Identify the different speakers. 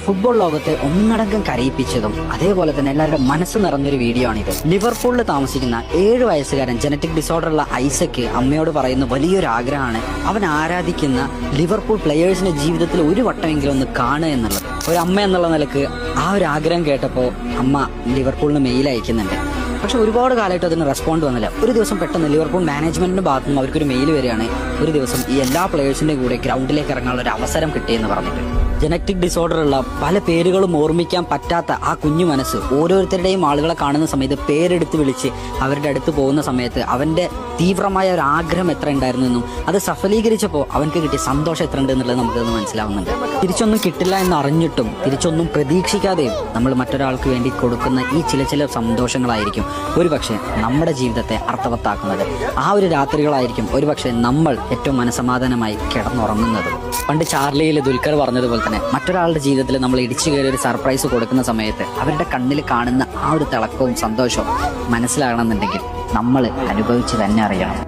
Speaker 1: Football ലോകത്തെ ഒന്നടങ്കം കരയിപ്പിച്ചതും അതേപോലെ തന്നെ എല്ലാവരുടെ മനസ്സ് നിറഞ്ഞൊരു വീഡിയോ ആണിത്. ലിവർപൂളിൽ താമസിക്കുന്ന 7 വയസ്സുകാരൻ ജനറ്റിക് ഡിസോർഡർ ഉള്ള ഐസക്ക് അമ്മയോട് പറയുന്ന വലിയൊരു ആഗ്രഹമാണ് അവൻ ആരാധിക്കുന്ന ലിവർപൂൾ പ്ലെയേഴ്സിന്റെ ജീവിതത്തിൽ ഒരു വട്ടമെങ്കിലും ഒന്ന് കാണുക എന്നുള്ളത്. ഒരു അമ്മ എന്നുള്ള നിലക്ക് ആ ഒരു ആഗ്രഹം കേട്ടപ്പോൾ അമ്മ ലിവർപൂളിന് മെയിൽ അയക്കുന്നുണ്ട്. പക്ഷെ ഒരുപാട് കാലമായിട്ട് അതിന് റെസ്പോണ്ട് വന്നില്ല. ഒരു ദിവസം പെട്ടെന്ന് ലിവർപൂൾ മാനേജ്മെന്റിന്റെ ഭാഗത്തു നിന്ന് അവർക്കൊരു മെയിൽ വരികയാണ്, ഒരു ദിവസം ഈ എല്ലാ പ്ലെയേഴ്സിന്റെ കൂടെ ഗ്രൗണ്ടിലേക്ക് ഇറങ്ങാനുള്ള ഒരു അവസരം കിട്ടിയെന്ന് പറഞ്ഞിട്ട്. ജനറ്റിക് ഡിസോർഡർ ഉള്ള പല പേരുകളും ഓർമ്മിക്കാൻ പറ്റാത്ത ആ കുഞ്ഞു മനസ്സ് ഓരോരുത്തരുടെയും ആളുകളെ കാണുന്ന സമയത്ത് പേരെടുത്ത് വിളിച്ച് അവരുടെ അടുത്ത് പോകുന്ന സമയത്ത് അവന്റെ തീവ്രമായ ഒരു ആഗ്രഹം എത്ര ഉണ്ടായിരുന്നു എന്നും അത് സഫലീകരിച്ചപ്പോൾ അവൻക്ക് കിട്ടിയ സന്തോഷം എത്ര ഉണ്ട് എന്നുള്ളത് നമുക്കത് മനസ്സിലാവുന്നുണ്ട്. തിരിച്ചൊന്നും കിട്ടില്ല എന്ന് അറിഞ്ഞിട്ടും തിരിച്ചൊന്നും പ്രതീക്ഷിക്കാതെയും നമ്മൾ മറ്റൊരാൾക്ക് വേണ്ടി കൊടുക്കുന്ന ഈ ചില സന്തോഷങ്ങളായിരിക്കും ഒരുപക്ഷെ നമ്മുടെ ജീവിതത്തെ അർത്ഥവത്താക്കുന്നത്. ആ ഒരു രാത്രികളായിരിക്കും ഒരുപക്ഷെ നമ്മൾ ഏറ്റവും മനസമാധാനമായി കിടന്നുറങ്ങുന്നത്. പണ്ട് ചാർലിയിൽ ദുൽഖർ പറഞ്ഞതുപോലെ തന്നെ മറ്റൊരാളുടെ ജീവിതത്തിൽ നമ്മൾ ഇടിച്ചു കയറി ഒരു സർപ്രൈസ് കൊടുക്കുന്ന സമയത്ത് അവരുടെ കണ്ണിൽ കാണുന്ന ആ ഒരു തിളക്കവും സന്തോഷവും മനസ്സിലാകണമെന്നുണ്ടെങ്കിൽ നമ്മൾ അനുഭവിച്ച് തന്നെ അറിയണം.